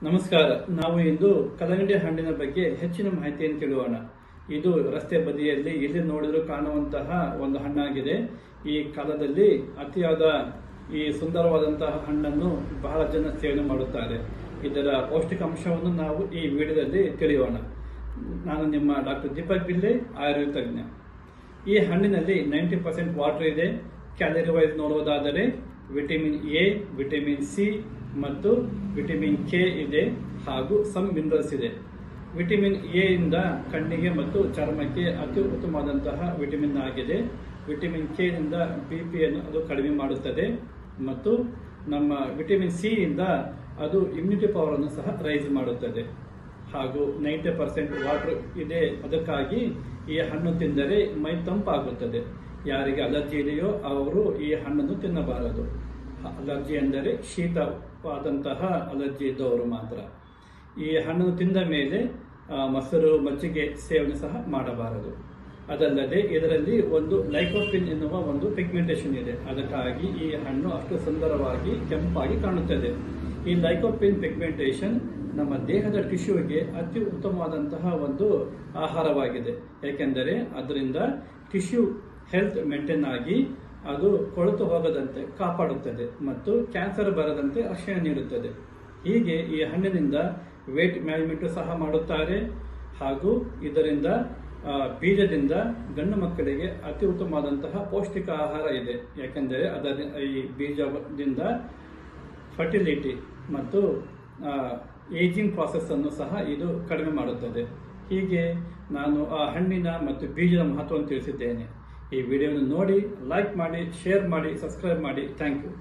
ನಮಸ್ಕಾರ. ನಾವು ಇಂದು ಕಲ್ಲಂಗಡಿ ಹಣ್ಣಿನ ಬಗ್ಗೆ ಹೆಚ್ಚಿನ ಮಾಹಿತಿಯನ್ನು ತಿಳಿಯೋಣ. ಇದು ರಸ್ತೆ ಬದಿಯಲ್ಲಿ ಎಲ್ಲಿ ನೋಡಿದರೂ ಕಾಣುವಂತಹ ಒಂದು ಹಣ್ಣಾಗಿದೆ. ಈ ಕಾಲದಲ್ಲಿ ಅತಿಯಾದ ಈ ಸುಂದರವಾದಂತಹ ಹಣ್ಣನ್ನು ಬಹಳ ಜನ ಸೇವನೆ ಮಾಡುತ್ತಾರೆ. ಇದರ ಪೌಷ್ಟಿಕಾಂಶವನ್ನು ನಾವು ಈ ವಿಡಿಯೋದಲ್ಲಿ ತಿಳಿಯೋಣ. ನಾನು ನಿಮ್ಮ ಡಾಕ್ಟರ್ ದೀಪಕ್ ಬಿಲ್ಲೆ, ಆಯುರ್ವೇದ ತಜ್ಞ. ಈ ಹಣ್ಣಿನಲ್ಲಿ 90% ವಾಟರ್ ಇದೆ. ಕ್ಯಾಲರಿ ವೈಸ್ ನೋಡುವುದಾದರೆ ವಿಟಮಿನ್ ಎ, ವಿಟಮಿನ್ ಸಿ ಮತ್ತು ವಿಟಮಿನ್ ಕೆ ಇದೆ ಹಾಗೂ ಸಮ್ ಮಿನರಲ್ಸ್ ಇದೆ. ವಿಟಮಿನ್ ಎ ಇಂದ ಕಣ್ಣಿಗೆ ಮತ್ತು ಚರ್ಮಕ್ಕೆ ಅತಿ ಉತ್ತಮವಾದಂತಹ ವಿಟಮಿನ್ ಆಗಿದೆ. ವಿಟಮಿನ್ ಕೆ ಇಂದ BP ಅನ್ನು ಅದು ಕಡಿಮೆ ಮಾಡುತ್ತದೆ ಮತ್ತು ನಮ್ಮ ವಿಟಮಿನ್ ಸಿ ಇಂದ ಅದು ಇಮ್ಯುನಿಟಿ ಪವರ್ ಅನ್ನು ಸಹ ರೈಸ್ ಮಾಡುತ್ತದೆ. ಹಾಗೂ 90% ವಾಟರ್ ಇದೆ. ಅದಕ್ಕಾಗಿ ಈ ಹಣ್ಣು ತಿಂದರೆ ಮೈ ತಂಪಾಗುತ್ತದೆ. ಯಾರಿಗೆ ಅಲರ್ಜಿ ಇದೆಯೋ ಅವರು ಈ ಹಣ್ಣನ್ನು ತಿನ್ನಬಾರದು. ಅಲರ್ಜಿ ಎಂದರೆ ಶೀತವಾದಂತಹ ಅಲರ್ಜಿ ಇದ್ದವರು ಮಾತ್ರ. ಈ ಹಣ್ಣನ್ನು ತಿಂದ ಮೇಲೆ ಮೊಸರು, ಮಜ್ಜಿಗೆ ಸೇವನೆ ಸಹ ಮಾಡಬಾರದು. ಅದಲ್ಲದೆ ಇದರಲ್ಲಿ ಒಂದು ಲೈಕೋಪಿನ್ ಎನ್ನುವ ಒಂದು ಪಿಗ್ಮೆಂಟೇಷನ್ ಇದೆ. ಅದಕ್ಕಾಗಿ ಈ ಹಣ್ಣು ಅಷ್ಟು ಸುಂದರವಾಗಿ ಕೆಂಪಾಗಿ ಕಾಣುತ್ತದೆ. ಈ ಲೈಕೋಪಿನ್ ಪಿಗ್ಮೆಂಟೇಷನ್ ನಮ್ಮ ದೇಹದ ಟಿಶ್ಯೂಗೆ ಅತಿ ಉತ್ತಮವಾದಂತಹ ಒಂದು ಆಹಾರವಾಗಿದೆ. ಏಕೆಂದರೆ ಅದರಿಂದ ಟಿಶ್ಯೂ ಹೆಲ್ತ್ ಮೇಂಟೈನ್ ಆಗಿ ಅದು ಕೊಳೆತು ಹೋಗದಂತೆ ಕಾಪಾಡುತ್ತದೆ ಮತ್ತು ಕ್ಯಾನ್ಸರ್ ಬರದಂತೆ ರಕ್ಷಣೆ ನೀಡುತ್ತದೆ. ಹೀಗೆ ಈ ಹಣ್ಣಿನಿಂದ ವೇಟ್ ಮ್ಯಾನೇಜ್ಮೆಂಟ್ ಸಹ ಮಾಡುತ್ತಾರೆ. ಹಾಗೂ ಇದರಿಂದ ಬೀಜದಿಂದ ಗಂಡು ಮಕ್ಕಳಿಗೆ ಅತಿ ಉತ್ತಮವಾದಂತಹ ಪೌಷ್ಟಿಕ ಆಹಾರ ಇದೆ. ಯಾಕೆಂದರೆ ಈ ಬೀಜದಿಂದ ಫರ್ಟಿಲಿಟಿ ಮತ್ತು ಏಜಿಂಗ್ ಪ್ರಾಸೆಸ್ ಅನ್ನು ಸಹ ಇದು ಕಡಿಮೆ ಮಾಡುತ್ತದೆ. ಹೀಗೆ ನಾನು ಆ ಹಣ್ಣಿನ ಮತ್ತು ಬೀಜದ ಮಹತ್ವವನ್ನು ತಿಳಿಸಿದ್ದೇನೆ. ಈ ವಿಡಿಯೋವನ್ನು ನೋಡಿ, ಲೈಕ್ ಮಾಡಿ, ಶೇರ್ ಮಾಡಿ, ಸಬ್ಸ್ಕ್ರೈಬ್ ಮಾಡಿ. Thank you.